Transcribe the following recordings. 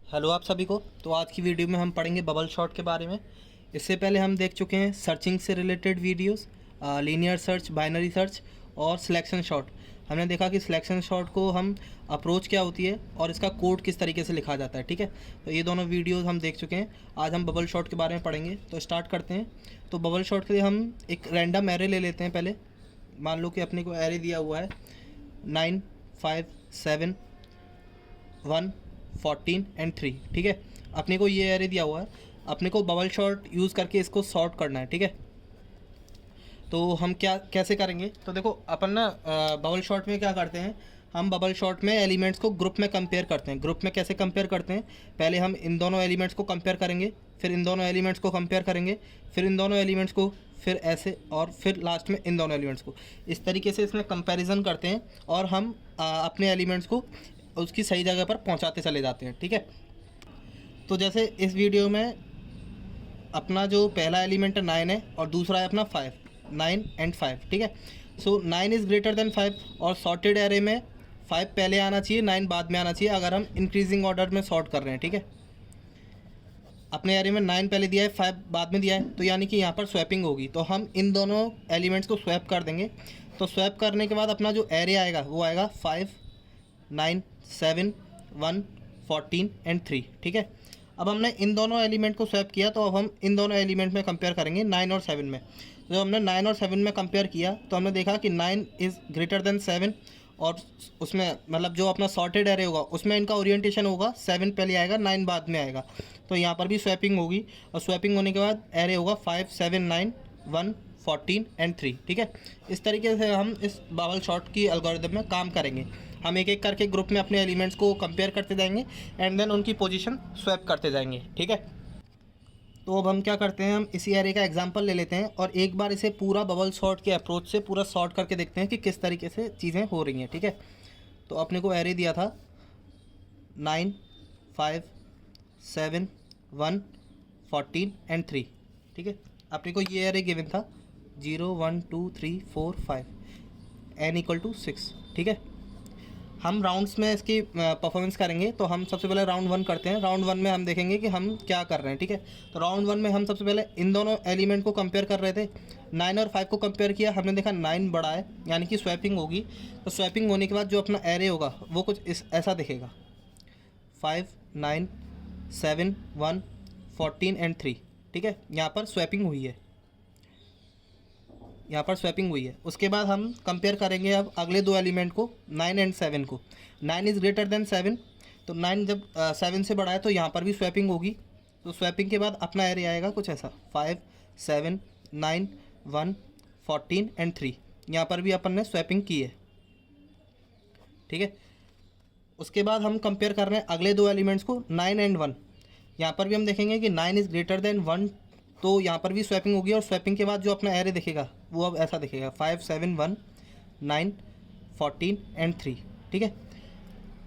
Hello आप सभी को। तो आज की वीडियो में हम पढ़ेंगे बबल शॉट के बारे में। इससे पहले हम देख चुके हैं सर्चिंग से related videos, linear search, binary search और सिलेक्शन शॉट। हमने देखा कि सिलेक्शन शॉट को हम अप्रोच क्या होती है और इसका कोड किस तरीके से लिखा जाता है। ठीक है, तो ये दोनों वीडियोस हम देख चुके हैं। आज हम बबल शॉट के बारे में पढ़ेंगे, तो स्टार्ट करते हैं। तो बबल शॉट के लिए हम एक रैंडम एरे ले लेते हैं। पहले मान लो कि अपने को एरे दिया हुआ है 9, 5, 7, 1, 14 एंड 3। ठीक है, अपने को ये एरे दिया हुआ है, अपने को बबल शॉट यूज़ करके इसको सॉर्ट करना है। ठीक है, तो हम क्या कैसे करेंगे, तो देखो अपन ना बबल शॉट में क्या करते हैं, हम बबल शॉट में एलिमेंट्स को ग्रुप में कंपेयर करते हैं। ग्रुप में कैसे कंपेयर करते हैं, पहले हम इन दोनों एलिमेंट्स को कंपेयर करेंगे, फिर इन दोनों एलिमेंट्स को कंपेयर करेंगे, फिर इन दोनों एलिमेंट्स को, फिर ऐसे, और फिर लास्ट में इन दोनों एलिमेंट्स को। इस तरीके से इसमें कंपैरिजन करते हैं और हम अपने एलिमेंट्स को उसकी सही जगह पर पहुंचाते चले जाते हैं। ठीक है, तो जैसे इस वीडियो में अपना जो पहला एलिमेंट है 9 है और दूसरा है अपना 5, 9 एंड 5। ठीक है, सो 9 इज़ ग्रेटर देन 5 और सॉर्टेड एरे में 5 पहले आना चाहिए, 9 बाद में आना चाहिए अगर हम इंक्रीजिंग ऑर्डर में सॉर्ट कर रहे हैं। ठीक है, अपने एरे में 9 पहले दिया है, 5 बाद में दिया है, तो यानी कि यहाँ पर स्वैपिंग होगी। तो हम इन दोनों एलिमेंट्स को स्वैप कर देंगे। तो स्वैप करने के बाद अपना जो एरे आएगा वो आएगा 5, 9, 7, 1, 14 एंड 3। ठीक है, अब हमने इन दोनों एलिमेंट को स्वैप किया, तो अब हम इन दोनों एलिमेंट में कंपेयर करेंगे 9 और 7 में। तो हमने 9 और 7 में कंपेयर किया तो हमने देखा कि 9 इज़ ग्रेटर देन 7 और उसमें मतलब जो अपना सॉर्टेड एरे होगा उसमें इनका ओरिएंटेशन होगा 7 पहले आएगा, 9 बाद में आएगा। तो यहाँ पर भी स्वैपिंग होगी और स्वैपिंग होने के बाद एरे होगा 5, 7, 9, 1, 14 एंड 3। ठीक है, इस तरीके से हम इस बबल शॉट की एल्गोरिथम में काम करेंगे। हम एक एक करके ग्रुप में अपने एलिमेंट्स को कंपेयर करते जाएंगे एंड देन उनकी पोजीशन स्वैप करते जाएंगे। ठीक है, तो अब हम क्या करते हैं, हम इसी एरे का एग्जांपल ले लेते हैं और एक बार इसे पूरा बबल शॉट के अप्रोच से पूरा सॉर्ट करके देखते हैं कि किस तरीके से चीज़ें हो रही हैं। ठीक है, तो अपने को एरे दिया था 9, 5, 7, 1, 14 एंड 3। ठीक है, अपने को ये एरे गिवन था 0, 1, 2, 3, 4, 5 n इक्वल टू 6। ठीक है, हम राउंड्स में इसकी परफॉर्मेंस करेंगे। तो हम सबसे पहले राउंड 1 करते हैं। राउंड 1 में हम देखेंगे कि हम क्या कर रहे हैं। ठीक है, तो राउंड 1 में हम सबसे पहले इन दोनों एलिमेंट को कंपेयर कर रहे थे। 9 और 5 को कंपेयर किया, हमने देखा 9 बड़ा है यानी कि स्वैपिंग होगी। तो स्वैपिंग होने के बाद जो अपना एरे होगा वो कुछ इस ऐसा दिखेगा 5, 9, 7, 1, 14 एंड 3। ठीक है, यहाँ पर स्वैपिंग हुई है, यहाँ पर स्वैपिंग हुई है। उसके बाद हम कंपेयर करेंगे अब अगले दो एलिमेंट को, 9 एंड 7 को। 9 इज़ ग्रेटर देन 7, तो 9 जब 7 से बड़ा है तो यहाँ पर भी स्वैपिंग होगी। तो स्वैपिंग के बाद अपना एरे आएगा कुछ ऐसा 5, 7, 9, 1, 14 एंड 3। यहाँ पर भी अपन ने स्वैपिंग की है। ठीक है, उसके बाद हम कंपेयर कर रहे हैं अगले दो एलिमेंट्स को 9 एंड 1। यहाँ पर भी हम देखेंगे कि 9 इज़ ग्रेटर देन 1, तो यहाँ पर भी स्वैपिंग होगी और स्वैपिंग के बाद जो अपना एरे दिखेगा वो अब ऐसा दिखेगा 5, 7, 1, 9, 14 एंड 3। ठीक है,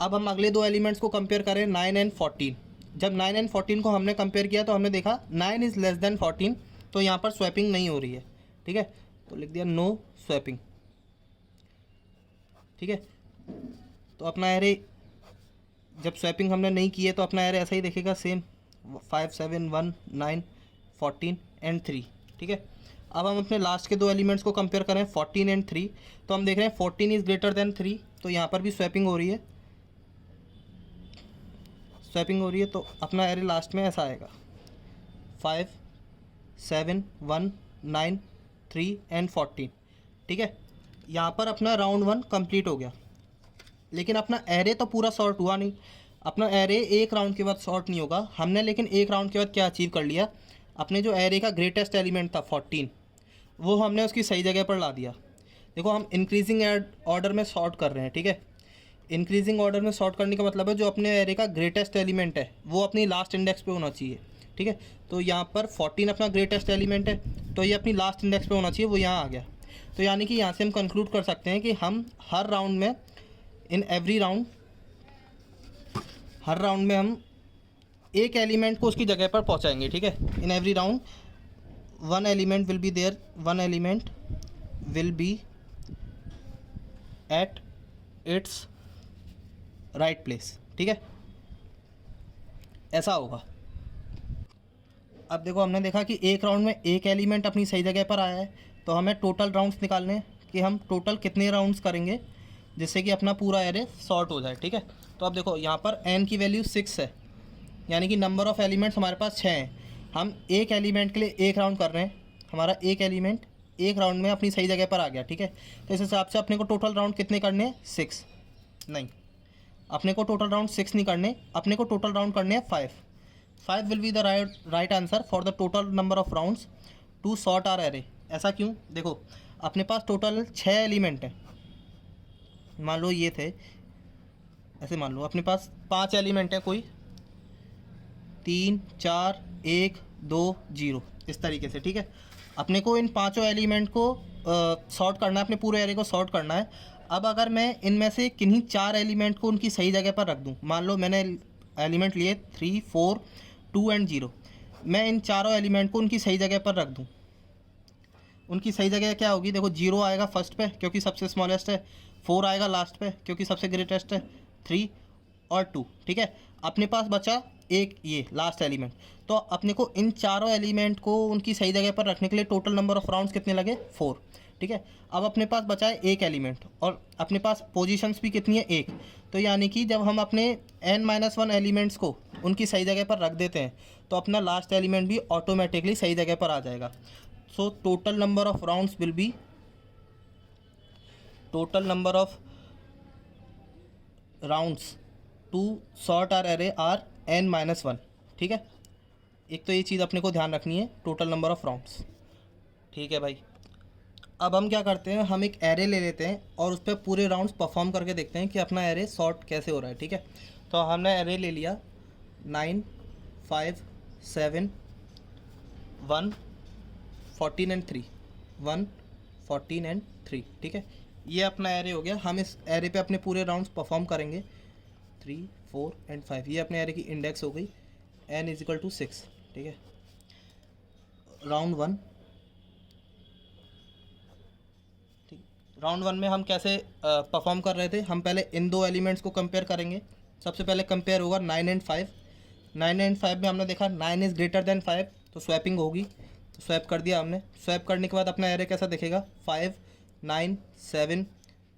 अब हम अगले दो एलिमेंट्स को कंपेयर करें 9 एंड 14। जब 9 एंड 14 को हमने कंपेयर किया तो हमने देखा 9 इज़ लेस देन 14, तो यहाँ पर स्वैपिंग नहीं हो रही है। ठीक है, तो लिख दिया नो स्वैपिंग। ठीक है, तो अपना एरे जब स्वैपिंग हमने नहीं की है तो अपना एरे ऐसा ही दिखेगा सेम 5, 7, 1, 9, 14 एंड 3। ठीक है, अब हम अपने लास्ट के दो एलिमेंट्स को कंपेयर करें 14 एंड 3, तो हम देख रहे हैं 14 इज़ ग्रेटर देन 3, तो यहाँ पर भी स्वैपिंग हो रही है, स्वैपिंग हो रही है। तो अपना एरे लास्ट में ऐसा आएगा 5, 7, 1, 9, 3 एंड 14। ठीक है, यहाँ पर अपना राउंड 1 कंप्लीट हो गया, लेकिन अपना एरे तो पूरा सॉर्ट हुआ नहीं। अपना एरे एक राउंड के बाद सॉर्ट नहीं होगा हमने, लेकिन एक राउंड के बाद क्या अचीव कर लिया, अपने जो एरे का ग्रेटेस्ट एलिमेंट था 14, वो हमने उसकी सही जगह पर ला दिया। देखो हम इंक्रीजिंग ऑर्डर में सॉर्ट कर रहे हैं। ठीक है, इंक्रीजिंग ऑर्डर में सॉर्ट करने का मतलब है जो अपने एरे का ग्रेटेस्ट एलिमेंट है वो अपनी लास्ट इंडेक्स पे होना चाहिए। ठीक है, तो यहाँ पर 14 अपना ग्रेटेस्ट एलिमेंट है, तो ये अपनी लास्ट इंडेक्स पे होना चाहिए, वो यहाँ आ गया। तो यानी कि यहाँ से हम कंक्लूड कर सकते हैं कि हम हर राउंड में, इन एवरी राउंड, हर राउंड में हम एक एलिमेंट को उसकी जगह पर पहुंचाएंगे। ठीक है, in every round one element will be there, one element will be at its right place. ठीक है, ऐसा होगा। अब देखो हमने देखा कि एक राउंड में एक एलिमेंट अपनी सही जगह पर आया है, तो हमें टोटल राउंड्स निकालने हैं कि हम टोटल कितने राउंड्स करेंगे जिससे कि अपना पूरा एरे सॉर्ट हो जाए, ठीक है। तो अब देखो यहाँ पर n की वैल्यू 6 है, यानी कि नंबर ऑफ़ एलिमेंट्स हमारे पास 6 हैं। हम एक एलिमेंट के लिए एक राउंड कर रहे हैं, हमारा एक एलिमेंट एक राउंड में अपनी सही जगह पर आ गया, ठीक है। तो इस हिसाब से अपने को टोटल राउंड कितने करने हैं, 6 नहीं, अपने को टोटल राउंड 6 नहीं करने, अपने को टोटल राउंड करने हैं 5 will be the right answer for the total number of rounds to sort our array. ऐसा क्यों, देखो अपने पास टोटल 6 एलिमेंट हैं, मान लो ये थे, ऐसे मान लो अपने पास 5 एलिमेंट हैं, कोई 3 4 1 2 0 इस तरीके से, ठीक है। अपने को इन पांचों एलिमेंट को सॉर्ट करना है, अपने पूरे एरे को सॉर्ट करना है। अब अगर मैं इनमें से किन्हीं 4 एलिमेंट को उनकी सही जगह पर रख दूं, मान लो मैंने एलिमेंट लिए 3 4 2 एंड 0, मैं इन चारों एलिमेंट को उनकी सही जगह पर रख दूं, उनकी सही जगह क्या होगी, देखो 0 आएगा फर्स्ट पे क्योंकि सबसे स्मॉलेस्ट है, 4 आएगा लास्ट पे क्योंकि सबसे ग्रेटेस्ट है, 3 और 2, ठीक है। अपने पास बचा एक ये लास्ट एलिमेंट, तो अपने को इन चारों एलिमेंट को उनकी सही जगह पर रखने के लिए टोटल नंबर ऑफ राउंड्स कितने लगे, 4, ठीक है। अब अपने पास बचा है एक एलिमेंट और अपने पास पोजीशंस भी कितनी है, एक, तो यानी कि जब हम अपने n-1 एलिमेंट्स को उनकी सही जगह पर रख देते हैं तो अपना लास्ट एलिमेंट भी ऑटोमेटिकली सही जगह पर आ जाएगा। So total number of rounds will be, total number of rounds to sort our array are n-1, ठीक है। एक तो ये चीज़ अपने को ध्यान रखनी है, टोटल नंबर ऑफ राउंड्स, ठीक है भाई। अब हम क्या करते हैं, हम एक एरे ले लेते हैं और उस पर पूरे राउंड्स परफॉर्म करके देखते हैं कि अपना एरे सॉर्ट कैसे हो रहा है, ठीक है। तो हमने एरे ले लिया 9 5 7 1 14 एंड 3, 1 14 एंड 3, ठीक है। ये अपना एरे हो गया। हम इस एरे पे अपने पूरे राउंड्स परफॉर्म करेंगे 3 4 एंड 5, ये अपने एरे की इंडेक्स हो गई n = 6, ठीक है। राउंड 1, ठीक, राउंड 1 में हम कैसे परफॉर्म कर रहे थे, हम पहले इन दो एलिमेंट्स को कंपेयर करेंगे। सबसे पहले कंपेयर होगा 9 एंड 5, 9 एंड 5 में हमने देखा 9 इज़ ग्रेटर देन 5, तो स्वैपिंग होगी, तो स्वैप कर दिया हमने। स्वैप करने के बाद अपना एरे कैसा दिखेगा, 5 9 7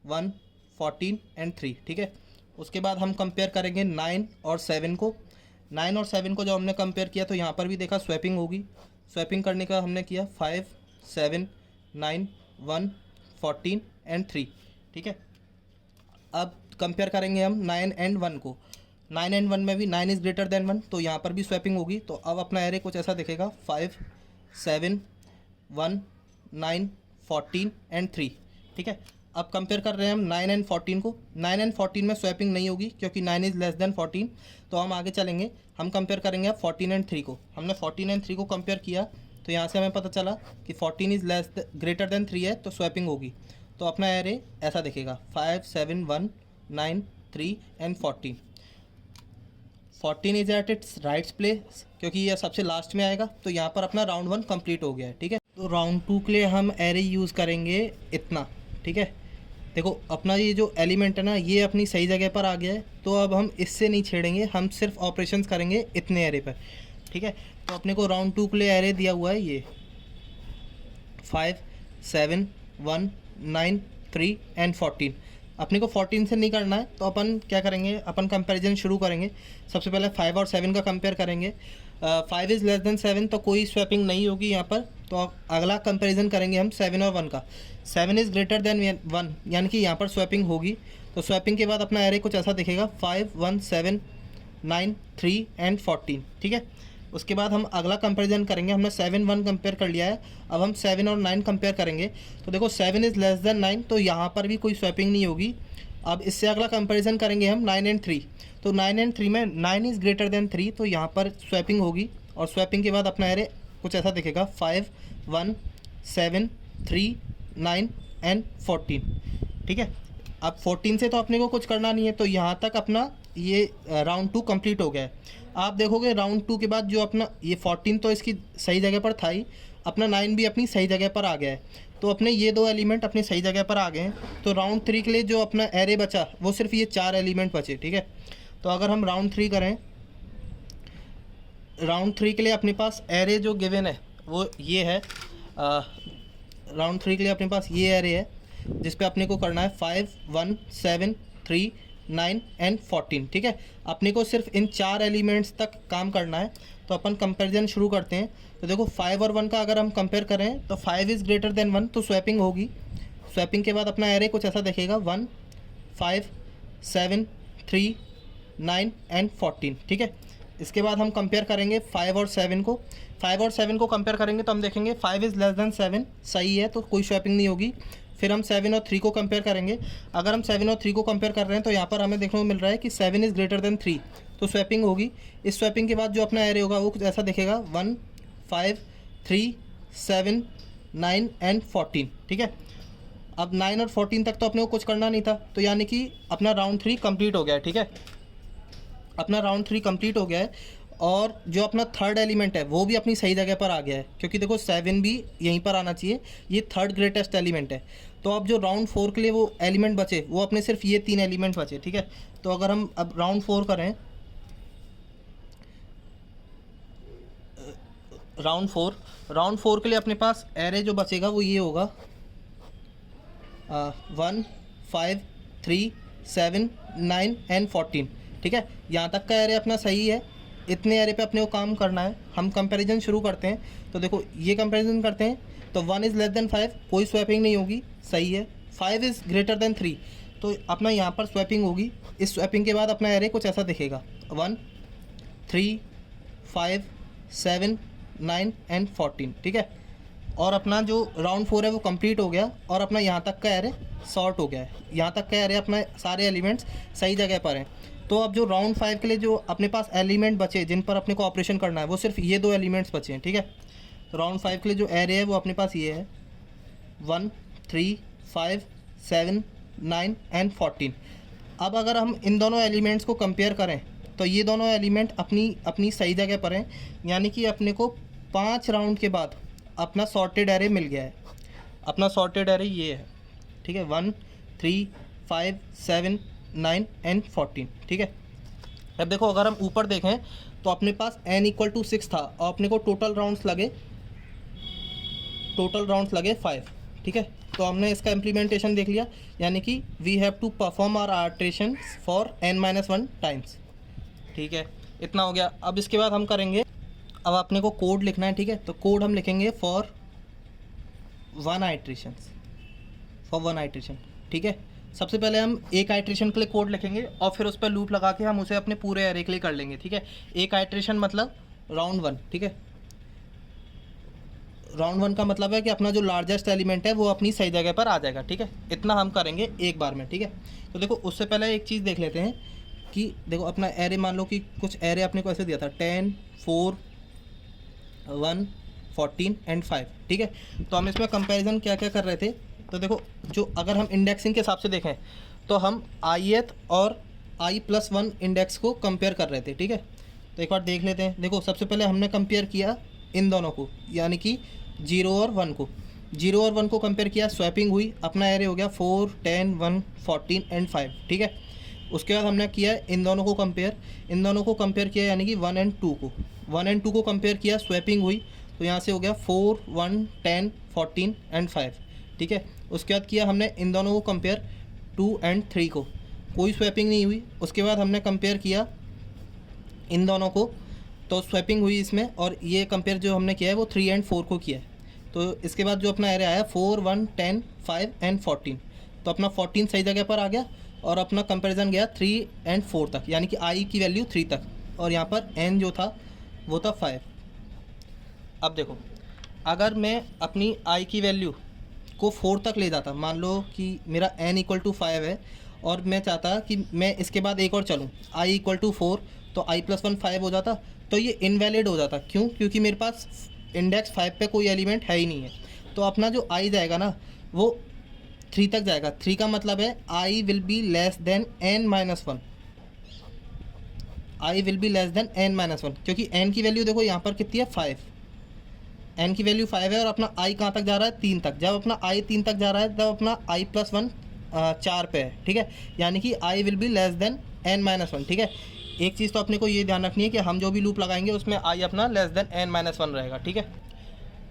1 14 एंड 3, ठीक है। उसके बाद हम कंपेयर करेंगे 9 और 7 को। 9 और 7 को जब हमने कंपेयर किया तो यहाँ पर भी देखा स्वैपिंग होगी। स्वैपिंग करने का हमने किया 5 7 9 1 14 एंड 3, ठीक है। अब कंपेयर करेंगे हम 9 एंड 1 को। 9 एंड 1 में भी 9 इज़ ग्रेटर देन 1, तो यहाँ पर भी स्वैपिंग होगी। तो अब अपना एरे कुछ ऐसा दिखेगा 5 7 1 9 14 एंड 3, ठीक है। अब कंपेयर कर रहे हैं हम 9 एंड 14 को। 9 एंड 14 में स्वैपिंग नहीं होगी क्योंकि 9 इज़ लेस देन 14, तो हम आगे चलेंगे, हम कंपेयर करेंगे अब 14 एंड 3 को। हमने 14 एंड 3 को कंपेयर किया तो यहाँ से हमें पता चला कि 14 इज़ ग्रेटर देन 3 है, तो स्वैपिंग होगी। तो अपना एरे ऐसा दिखेगा 5 7 1 9 3 and 14। 14 is at its rights place क्योंकि यह सबसे लास्ट में आएगा, तो यहाँ पर अपना राउंड 1 कंप्लीट हो गया है, ठीक है। तो राउंड 2 के लिए हम एरे यूज़ करेंगे इतना, ठीक है। देखो अपना ये जो एलिमेंट है ना, ये अपनी सही जगह पर आ गया है, तो अब हम इससे नहीं छेड़ेंगे, हम सिर्फ ऑपरेशंस करेंगे इतने एरे पर, ठीक है। तो अपने को राउंड 2 के लिए एरे दिया हुआ है ये 5 7 1 9 3 एंड 14। अपने को 14 से नहीं करना है, तो अपन क्या करेंगे, अपन कंपैरिजन शुरू करेंगे। सबसे पहले 5 और 7 का कंपेयर करेंगे। 5 इज़ लेस देन 7, तो कोई स्वैपिंग नहीं होगी यहाँ पर। तो अगला कंपैरिजन करेंगे हम 7 और 1 का। 7 इज़ ग्रेटर देन 1, यानी कि यहाँ पर स्वैपिंग होगी। तो स्वैपिंग के बाद अपना एरे कुछ ऐसा दिखेगा 5 1 7 9 3 एंड 14, ठीक है। उसके बाद हम अगला कंपैरिजन करेंगे। हमने 7 1 कंपेयर कर लिया है, अब हम 7 और 9 कंपेयर करेंगे। तो देखो 7 इज़ लेस देन 9, तो यहाँ पर भी कोई स्वैपिंग नहीं होगी। अब इससे अगला कंपैरिजन करेंगे हम 9 एंड 3। तो 9 एंड 3 में 9 इज़ ग्रेटर देन 3, तो यहाँ पर स्वैपिंग होगी। और स्वैपिंग के बाद अपना एरे कुछ ऐसा दिखेगा 5 1 7 3 9 एंड 14, ठीक है। अब 14 से तो अपने को कुछ करना नहीं है, तो यहाँ तक अपना ये राउंड 2 कंप्लीट हो गया है। आप देखोगे राउंड 2 के बाद जो अपना ये 14 तो इसकी सही जगह पर था ही, अपना 9 भी अपनी सही जगह पर आ गया है। तो अपने ये दो एलिमेंट अपनी सही जगह पर आ गए हैं। तो राउंड 3 के लिए जो अपना एरे बचा वो सिर्फ ये 4 एलिमेंट बचे, ठीक है। तो अगर हम राउंड 3 करें राउंड 3 के लिए अपने पास एरे जो गिवन है वो ये है। राउंड 3 के लिए अपने पास ये एरे है जिस पे अपने को करना है 5 1 7 3 9 एंड 14। ठीक है, अपने को सिर्फ इन 4 एलिमेंट्स तक काम करना है। तो अपन कंपैरिजन शुरू करते हैं। तो देखो 5 और 1 का अगर हम कंपेयर करें तो 5 इज़ ग्रेटर देन 1, तो स्वैपिंग होगी। स्वैपिंग के बाद अपना एरे कुछ ऐसा दिखेगा 1 5 7 3 9 एंड 14। ठीक है, इसके बाद हम कंपेयर करेंगे 5 और 7 को। 5 और 7 को कंपेयर करेंगे तो हम देखेंगे 5 इज़ लेस देन 7, सही है, तो कोई स्वैपिंग नहीं होगी। फिर हम 7 और 3 को कंपेयर करेंगे। अगर हम 7 और 3 को कंपेयर कर रहे हैं तो यहाँ पर हमें देखने को मिल रहा है कि 7 इज़ ग्रेटर देन 3, तो स्वैपिंग होगी। इस स्वैपिंग के बाद जो अपना एरे होगा वो कुछ ऐसा दिखेगा 1 5 3 7 9 एंड 14। ठीक है, अब 9 और 14 तक तो अपने को कुछ करना नहीं था, तो यानी कि अपना राउंड 3 कंप्लीट हो गया है। ठीक है, अपना राउंड 3 कंप्लीट हो गया है और जो अपना थर्ड एलिमेंट है वो भी अपनी सही जगह पर आ गया है, क्योंकि देखो 7 भी यहीं पर आना चाहिए, ये थर्ड ग्रेटेस्ट एलिमेंट है। तो अब जो राउंड 4 के लिए वो एलिमेंट बचे वो अपने सिर्फ ये 3 एलिमेंट बचे। ठीक है, तो अगर हम अब राउंड 4 करें, राउंड 4 के लिए अपने पास एरे जो बचेगा वो ये होगा 1 5 3 7 9 एंड 14। ठीक है, यहाँ तक का एरे अपना सही है। इतने एरे पे अपने को काम करना है। हम कंपैरिजन शुरू करते हैं। तो देखो ये कंपैरिजन करते हैं तो 1 इज़ लेस देन 5, कोई स्वैपिंग नहीं होगी, सही है। 5 इज़ ग्रेटर देन 3, तो अपना यहाँ पर स्वैपिंग होगी। इस स्वैपिंग के बाद अपना एरे कुछ ऐसा दिखेगा 1 3 5 7 9 एंड 14। ठीक है, और अपना जो राउंड 4 है वो कंप्लीट हो गया और अपना यहाँ तक का एरे सॉर्ट हो गया है। यहाँ तक का एरे अपना सारे एलिमेंट्स सही जगह पर हैं। तो अब जो राउंड 5 के लिए जो अपने पास एलिमेंट बचे जिन पर अपने को ऑपरेशन करना है वो सिर्फ ये 2 एलिमेंट्स बचे हैं। ठीक है, तो राउंड 5 के लिए जो एरे है वो अपने पास ये है 1 3 5 7 9 एंड 14। अब अगर हम इन दोनों एलिमेंट्स को कंपेयर करें तो ये दोनों एलिमेंट अपनी सही जगह पर हैं, यानी कि अपने को 5 राउंड के बाद अपना सॉर्टेड एरे मिल गया है। अपना सॉर्टेड एरे ये है। ठीक है, 1 3 5 7 9 एंड 14। ठीक है, अब देखो अगर हम ऊपर देखें तो अपने पास n = 6 था और अपने को टोटल राउंड्स लगे 5। ठीक है, तो हमने इसका इम्प्लीमेंटेशन देख लिया, यानी कि we have to perform our iteration for n-1 times. ठीक है, इतना हो गया। अब इसके बाद हम करेंगे, अब अपने को कोड लिखना है। ठीक है, तो कोड हम लिखेंगे फॉर 1 आइट्रेशन। ठीक है, सबसे पहले हम एक आइट्रेशन के लिए कोड लिखेंगे और फिर उस पर लूप लगा के हम उसे अपने पूरे एरे के लिए कर लेंगे। ठीक है, एक आइट्रेशन मतलब राउंड 1। ठीक है, राउंड 1 का मतलब है कि अपना जो लार्जेस्ट एलिमेंट है वो अपनी सही जगह पर आ जाएगा। ठीक है, इतना हम करेंगे एक बार में। ठीक है, तो देखो उससे पहले एक चीज़ देख लेते हैं कि देखो अपना एरे, मान लो कि कुछ एरे अपने को ऐसे दिया था 10 4 1 14 एंड 5। ठीक है, तो हम इसमें कंपैरिजन क्या क्या कर रहे थे। तो देखो जो अगर हम इंडेक्सिंग के हिसाब से देखें तो हम ith और i+1 इंडेक्स को कंपेयर कर रहे थे। ठीक है, तो एक बार देख लेते हैं। देखो सबसे पहले हमने कंपेयर किया इन दोनों को, यानी कि 0 और 1 को। 0 और 1 को कंपेयर किया, स्वैपिंग हुई, अपना एरे हो गया 4 10 1 14 एंड 5। ठीक है, उसके बाद हमने किया इन दोनों को कंपेयर किया, यानी कि 1 एंड 2 को। 1 एंड 2 को कंपेयर किया, स्वैपिंग हुई, तो यहाँ से हो गया 4 1 10 14 एंड 5। ठीक है, उसके बाद किया हमने इन दोनों को कंपेयर 2 एंड 3 को, कोई स्वैपिंग नहीं हुई। उसके बाद हमने कंपेयर किया इन दोनों को, तो स्वैपिंग हुई इसमें, और ये कंपेयर जो हमने किया है वो 3 एंड 4 को किया है। तो इसके बाद जो अपना एरे आया 4 1 10 5 एंड 14, तो अपना 14 सही जगह पर आ गया और अपना कंपैरिजन गया 3 एंड 4 तक, यानी कि i की वैल्यू 3 तक, और यहाँ पर n जो था वो था 5। अब देखो अगर मैं अपनी i की वैल्यू को 4 तक ले जाता, मान लो कि मेरा n = 5 है और मैं चाहता कि मैं इसके बाद एक और चलूँ, i = 4, तो i+1 5 हो जाता, तो ये इनवैलिड हो जाता। क्यों? क्योंकि मेरे पास इंडेक्स 5 पे कोई एलिमेंट है ही नहीं है। तो अपना जो i जाएगा ना वो 3 तक जाएगा। 3 का मतलब है i will be less than n-1, i will be less than n-1, क्योंकि n की वैल्यू देखो यहाँ पर कितनी है 5, n की वैल्यू 5 है और अपना i कहाँ तक जा रहा है 3 तक। जब अपना i 3 तक जा रहा है तब अपना i+1 4 पे है। ठीक है, यानी कि i will be less than n-1। ठीक है, एक चीज़ तो अपने को ये ध्यान रखनी है कि हम जो भी लूप लगाएंगे उसमें आई अपना लेस देन n-1 रहेगा, ठीक है।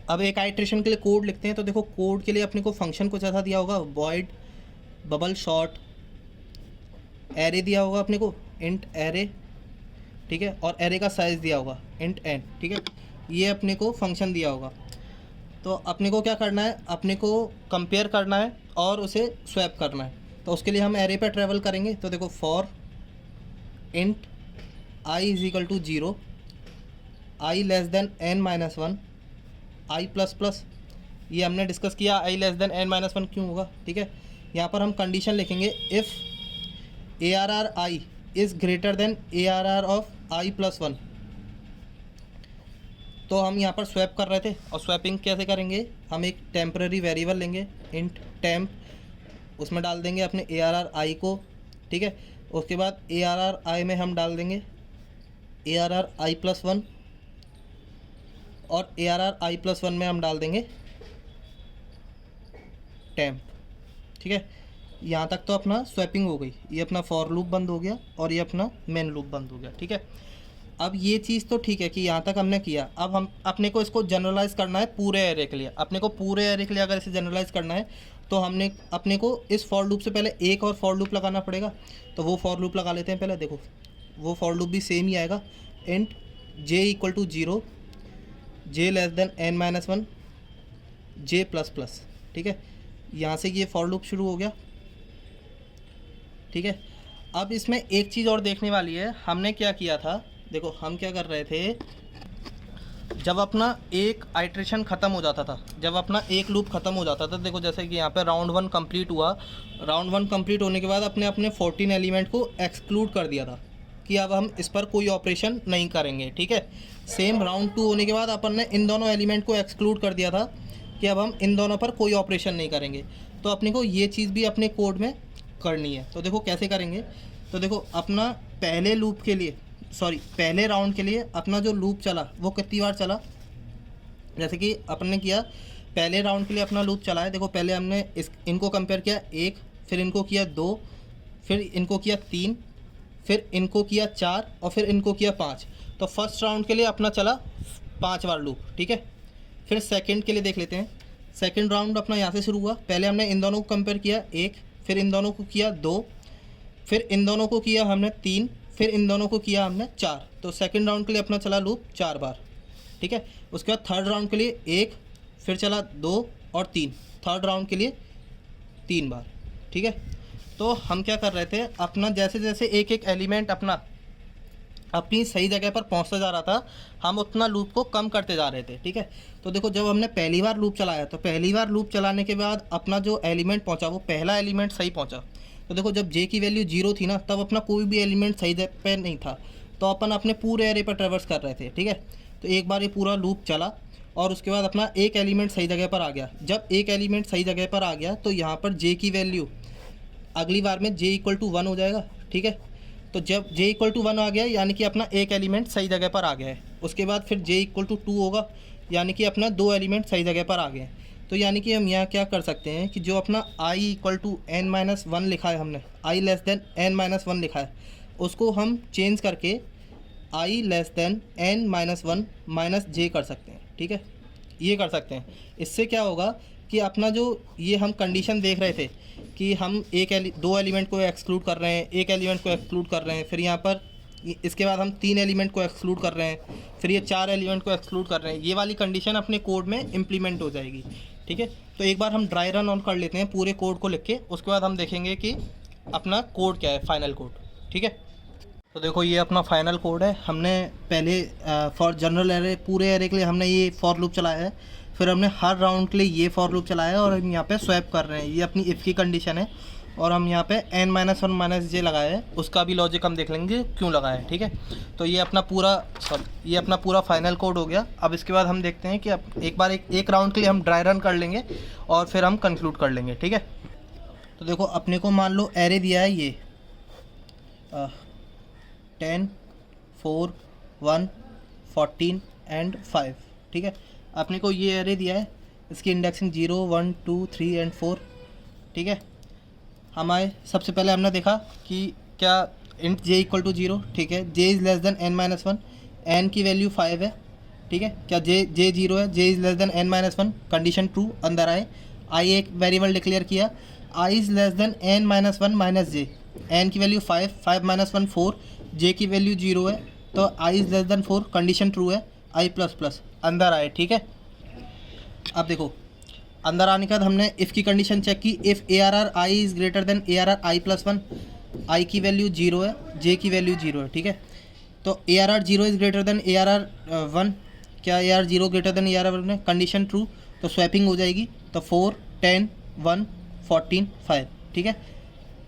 अब एक आइट्रेशन के लिए कोड लिखते हैं। तो देखो कोड के लिए अपने को फंक्शन कुछ ऐसा दिया होगा, वॉइड बबल शॉर्ट एरे दिया होगा अपने को, इंट एरे, ठीक है, और एरे का साइज़ दिया होगा इंट n, ठीक है। ये अपने को फंक्शन दिया होगा। तो अपने को क्या करना है, अपने को कंपेयर करना है और उसे स्वैप करना है। तो उसके लिए हम एरे पे ट्रेवल करेंगे। तो देखो for int i is equal to 0, i less than n-1, i plus plus, ये हमने डिस्कस किया i लेस देन n-1 क्यों होगा, ठीक है। यहाँ पर हम कंडीशन लिखेंगे if ARR i is greater then ARR of i plus 1। तो हम यहाँ पर स्वैप कर रहे थे, और स्वैपिंग कैसे करेंगे, हम एक टेम्पररी वेरिएबल लेंगे इंट टेम्प, उसमें डाल देंगे अपने ARR i को, ठीक है। उसके बाद ARR i में हम डाल देंगे ARR i प्लस 1, और ARR i प्लस 1 में हम डाल देंगे टेम्प, ठीक है। यहाँ तक तो अपना स्वैपिंग हो गई, ये अपना फॉर लूप बंद हो गया और ये अपना मेन लूप बंद हो गया, ठीक है। अब ये चीज़ तो ठीक है कि यहाँ तक हमने किया। अब हम अपने को इसको जनरलाइज़ करना है पूरे एरे के लिए। अपने को पूरे एरे के लिए अगर इसे जनरलाइज़ करना है तो हमने अपने को इस फॉर लूप से पहले एक और फॉर लूप लगाना पड़ेगा। तो वो फॉर लूप लगा लेते हैं पहले। देखो वो फॉर लूप भी सेम ही आएगा, int j equal to 0, j less than n-1, j plus plus, ठीक है। यहाँ से ये फॉर लूप शुरू हो गया, ठीक है। अब इसमें एक चीज़ और देखने वाली है, हमने क्या किया था, देखो हम क्या कर रहे थे, जब अपना एक आइट्रेशन ख़त्म हो जाता था, जब अपना एक लूप ख़त्म हो जाता था, देखो जैसे कि यहाँ पे राउंड 1 कंप्लीट हुआ, राउंड 1 कंप्लीट होने के बाद अपने 14 एलिमेंट को एक्सक्लूड कर दिया था कि अब हम इस पर कोई ऑपरेशन नहीं करेंगे, ठीक है। सेम राउंड 2 होने के बाद अपन ने इन दोनों एलिमेंट को एक्सक्लूड कर दिया था कि अब हम इन दोनों पर कोई ऑपरेशन नहीं करेंगे। तो अपने को ये चीज़ भी अपने कोड में करनी है। तो देखो कैसे करेंगे, तो देखो अपना पहले लूप के लिए, पहले राउंड के लिए अपना जो लूप चला वो कितनी बार चला, जैसे कि अपन ने किया पहले राउंड के लिए अपना लूप चला है। देखो पहले हमने इनको कंपेयर किया 1, फिर इनको किया 2, फिर इनको किया 3, फिर इनको किया 4 और फिर इनको किया 5। तो फर्स्ट राउंड के लिए अपना चला 5 बार लूप, ठीक है। फिर सेकंड के लिए देख लेते हैं। सेकंड राउंड अपना यहाँ से शुरू हुआ, पहले हमने इन दोनों को कंपेयर किया 1, फिर इन दोनों को किया 2, फिर इन दोनों को किया हमने 3, फिर इन दोनों को किया हमने 4। तो सेकंड राउंड के लिए अपना चला लूप 4 बार, ठीक है। उसके बाद थर्ड राउंड के लिए 1, फिर चला 2 और 3, थर्ड राउंड के लिए 3 बार, ठीक है। तो हम क्या कर रहे थे, अपना जैसे जैसे एक एक एलिमेंट अपना अपनी सही जगह पर पहुंचता जा रहा था, हम उतना लूप को कम करते जा रहे थे, ठीक है। तो देखो जब हमने पहली बार लूप चलाया, तो पहली बार लूप चलाने के बाद अपना जो एलिमेंट पहुंचा वो पहला एलिमेंट सही पहुंचा। तो देखो जब j की वैल्यू 0 थी ना, तब अपना कोई भी एलिमेंट सही जगह पर नहीं था, तो अपन अपने पूरे एरे पर ट्रेवर्स कर रहे थे, ठीक है। तो एक बार ये पूरा लूप चला और उसके बाद अपना एक एलिमेंट सही जगह पर आ गया। जब एक एलिमेंट सही जगह पर आ गया तो यहाँ पर j की वैल्यू अगली बार में j इक्वल टू 1 हो जाएगा, ठीक है। तो जब j इक्वल टू 1 आ गया यानी कि अपना एक एलिमेंट सही जगह पर आ गया है। उसके बाद फिर j इक्वल टू 2 होगा, यानी कि अपना 2 एलिमेंट सही जगह पर आ गए हैं। तो यानी कि हम यहाँ क्या कर सकते हैं कि जो अपना i इक्वल टू n-1 लिखा है, हमने i लेस देन n-1 लिखा है, उसको हम चेंज करके i less than n-1 minus j कर सकते हैं, ठीक है। ये कर सकते हैं। इससे क्या होगा कि अपना जो ये हम कंडीशन देख रहे थे कि हम दो एलिमेंट को एक्सक्लूड कर रहे हैं, एक एलिमेंट को एक्सक्लूड कर रहे हैं, फिर यहाँ पर इसके बाद हम 3 एलिमेंट को एक्सक्लूड कर रहे हैं, फिर ये 4 एलिमेंट को एक्सक्लूड कर रहे हैं, ये वाली कंडीशन अपने कोड में इम्प्लीमेंट हो जाएगी, ठीक है। तो एक बार हम ड्राई रन ऑन कर लेते हैं पूरे कोड को लिख के, उसके बाद हम देखेंगे कि अपना कोड क्या है, फाइनल कोड, ठीक है। तो देखो ये अपना फाइनल कोड है। हमने पहले फॉर जनरल एरे, पूरे एरे के लिए हमने ये फॉर लूप चलाया है, फिर हमने हर राउंड के लिए ये फॉर लूप चलाया है, और हम यहाँ पे स्वैप कर रहे हैं। ये अपनी इफ़ की कंडीशन है, और हम यहाँ पे n-1 माइनस j लगाया है, उसका भी लॉजिक हम देख लेंगे क्यों लगाया है, ठीक है। तो ये अपना पूरा फाइनल कोड हो गया। अब इसके बाद हम देखते हैं कि अब एक राउंड के लिए हम ड्राई रन कर लेंगे और फिर हम कंक्लूड कर लेंगे, ठीक है। तो देखो अपने को मान लो एरे दिया है ये 10, 4, 1, 14 एंड 5, ठीक है। अपने को ये एरे दिया है, इसकी इंडेक्सिंग 0, 1, 2, 3 एंड 4, ठीक है। हमारे सबसे पहले हमने देखा कि क्या इंट जे इक्वल टू 0, ठीक है। J is less than n minus 1, n की वैल्यू 5 है, ठीक है। क्या जे 0 है, J is less than n minus 1, condition true, अंदर आए। आई एक वेरिएबल डिक्लेयर किया, I is less than n minus 1 minus J, n की वैल्यू 5, 5 माइनस 1 4, जे की वैल्यू 0 है, तो I is less than 4, condition true है, आई प्लस प्लस, अंदर आए, ठीक है। अब देखो अंदर आने के बाद हमने इफ़ की कंडीशन चेक की, if A R R I is greater than A R R I plus 1, आई की वैल्यू 0 है, जे की वैल्यू 0 है, ठीक है। तो A R R 0 is greater than A R R 1, क्या A R 0 greater than A R R 1 है, condition true, तो स्वैपिंग हो जाएगी, तो 4 10 1 14 5, ठीक है।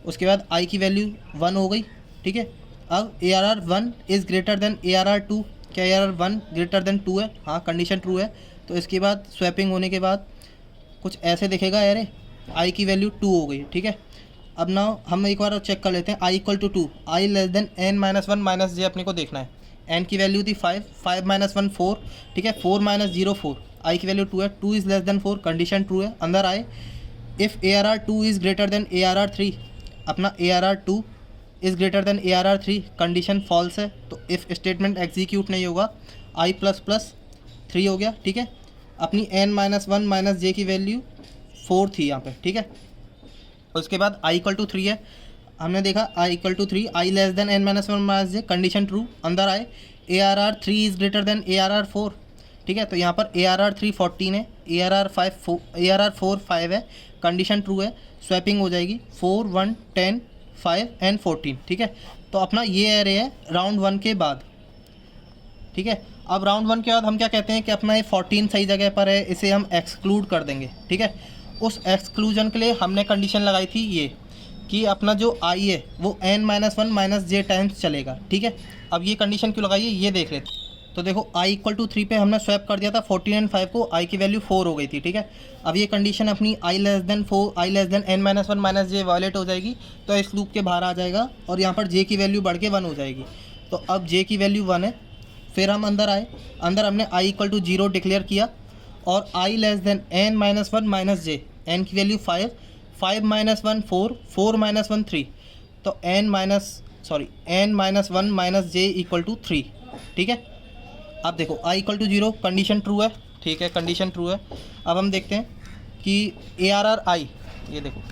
उसके बाद आई की वैल्यू 1 हो गई, ठीक है। अब A R R 1 is greater than A R R 2, क्या A R R 1 greater than 2 है, हाँ कंडीशन ट्रू है। तो इसके बाद स्वैपिंग होने के बाद कुछ ऐसे दिखेगा, अरे आई की वैल्यू 2 हो गई, ठीक है। अब ना हम एक बार चेक कर लेते हैं, I equal to 2, I less than n minus 1 minus J अपने को देखना है। n की वैल्यू थी 5, 5 माइनस 1 4, ठीक है। 4 माइनस 0 4, आई की वैल्यू 2 है, 2 is less than 4, condition true है, अंदर आए। If A R R 2 is greater than A R R 3, अपना A R R 2 is greater than A R R 3, condition false है, तो इफ़ स्टेटमेंट एग्जीक्यूट नहीं होगा, आई प्लस प्लस 3 हो गया, ठीक है। अपनी n माइनस 1 माइनस जे की वैल्यू 4 थी यहाँ पे, ठीक है। उसके बाद आई इक्वल टू 3 है, हमने देखा I equal to 3, I less than n minus 1 minus J, condition true, अंदर आए। A R R 3 is greater than A R R 4, ठीक है। तो यहाँ पर ए आर आर 3 14 है, ए आर आर 4 5 है, कंडीशन ट्रू है, स्वैपिंग हो जाएगी 4 1 10 5 एंड 14, ठीक है। तो अपना ये एरे है राउंड 1 के बाद, ठीक है। अब राउंड 1 के बाद हम क्या कहते हैं कि अपना ये 14 सही जगह पर है, इसे हम एक्सक्लूड कर देंगे, ठीक है। उस एक्सक्लूजन के लिए हमने कंडीशन लगाई थी ये कि अपना जो आई है वो n माइनस 1 माइनस जे टाइम्स चलेगा, ठीक है। अब ये कंडीशन क्यों लगाई है ये देख लेते। तो देखो आई इक्वल टू 3 पे हमने स्वैप कर दिया था 14 एंड 5 को, आई की वैल्यू 4 हो गई थी, ठीक है। अब ये कंडीशन अपनी I less than 4, I less than n minus 1 minus J violate हो जाएगी, तो इस लूप के बाहर आ जाएगा और यहाँ पर जे की वैल्यू बढ़ के 1 हो जाएगी। तो अब जे की वैल्यू 1 है, फिर हम अंदर आए, अंदर हमने आई इक्वल टू 0 डिक्लेयर किया और I less than n minus 1 minus J, n की वैल्यू 5, 5 माइनस 1 4, 4 माइनस 1 3, तो n minus 1 minus J equal to 3, ठीक है। अब देखो I equal to 0, condition true है, ठीक है, कंडीशन ट्रू है। अब हम देखते हैं कि ए आर आर आई, ये देखो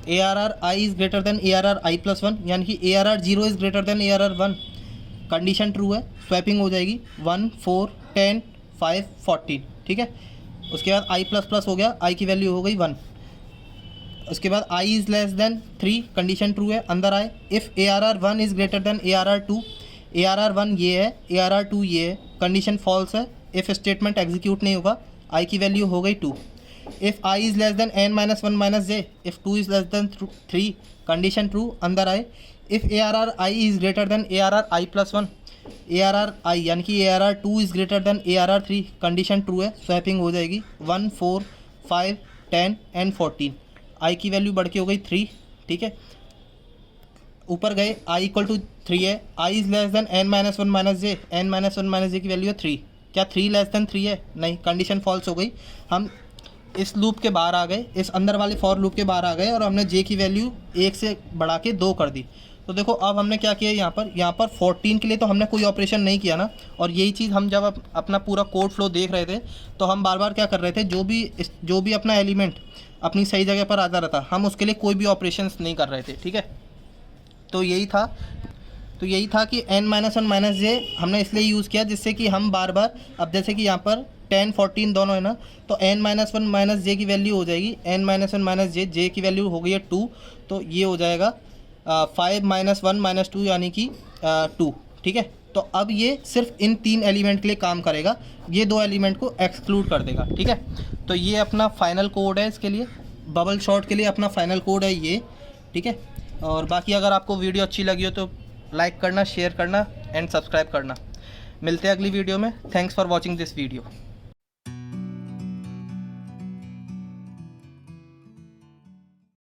A R R I is greater than A R R I plus 1, यानी कि A R R 0 is greater than A R R 1, condition true है, स्वैपिंग हो जाएगी 1 4 10 5 14, ठीक है। उसके बाद आई प्लस प्लस हो गया, आई की वैल्यू हो गई 1। उसके बाद I is less than 3, condition true है, अंदर आए। If A R R 1 is greater than A R R 2, A R R 1 ये है, ए आर आर 2 ये है, कंडीशन फॉल्स है, इफ़ स्टेटमेंट एग्जीक्यूट नहीं होगा, आई की वैल्यू हो गई 2। If I is less than n minus 1 minus J, if 2 is less than 3, condition true, अंदर आए। If A R R I is greater than A R R I plus 1, A R R I यानी कि A R R 2 is greater than A R R 3, condition true है, swapping हो जाएगी 1 4 5 10 and 14, आई की value बढ़ के हो गई 3, ठीक है। ऊपर गए आई इक्वल टू 3 है, I is less than n minus 1 minus J, n minus 1 minus J की वैल्यू है 3, क्या 3 लेस देन 3 है, नहीं, कंडीशन फॉल्स हो गई। हम इस लूप के बाहर आ गए, इस अंदर वाले फॉर लूप के बाहर आ गए और हमने जे की वैल्यू 1 से बढ़ा के 2 कर दी। तो देखो अब हमने क्या किया, यहाँ पर 14 के लिए तो हमने कोई ऑपरेशन नहीं किया ना, और यही चीज़ हम जब अपना पूरा कोड फ्लो देख रहे थे तो हम बार बार क्या कर रहे थे, जो भी अपना एलिमेंट अपनी सही जगह पर आता रहता, हम उसके लिए कोई भी ऑपरेशंस नहीं कर रहे थे, ठीक है। तो यही था कि n माइनस 1 माइनस जे हमने इसलिए यूज़ किया जिससे कि हम बार बार, अब जैसे कि यहाँ पर 10 14 दोनों है ना, तो n माइनस 1 माइनस जे की वैल्यू हो जाएगी n माइनस 1 माइनस जे की वैल्यू हो गई है 2, तो ये हो जाएगा 5 माइनस 1 माइनस 2 यानी कि 2, ठीक है। तो अब ये सिर्फ इन 3 एलिमेंट के लिए काम करेगा, ये 2 एलिमेंट को एक्सक्लूड कर देगा, ठीक है। तो ये अपना फाइनल कोड है, इसके लिए बबल शॉट के लिए अपना फाइनल कोड है ये, ठीक है। और बाकी अगर आपको वीडियो अच्छी लगी हो तो लाइक करना, शेयर करना एंड सब्सक्राइब करना। मिलते हैं अगली वीडियो में। Thanks for watching this video.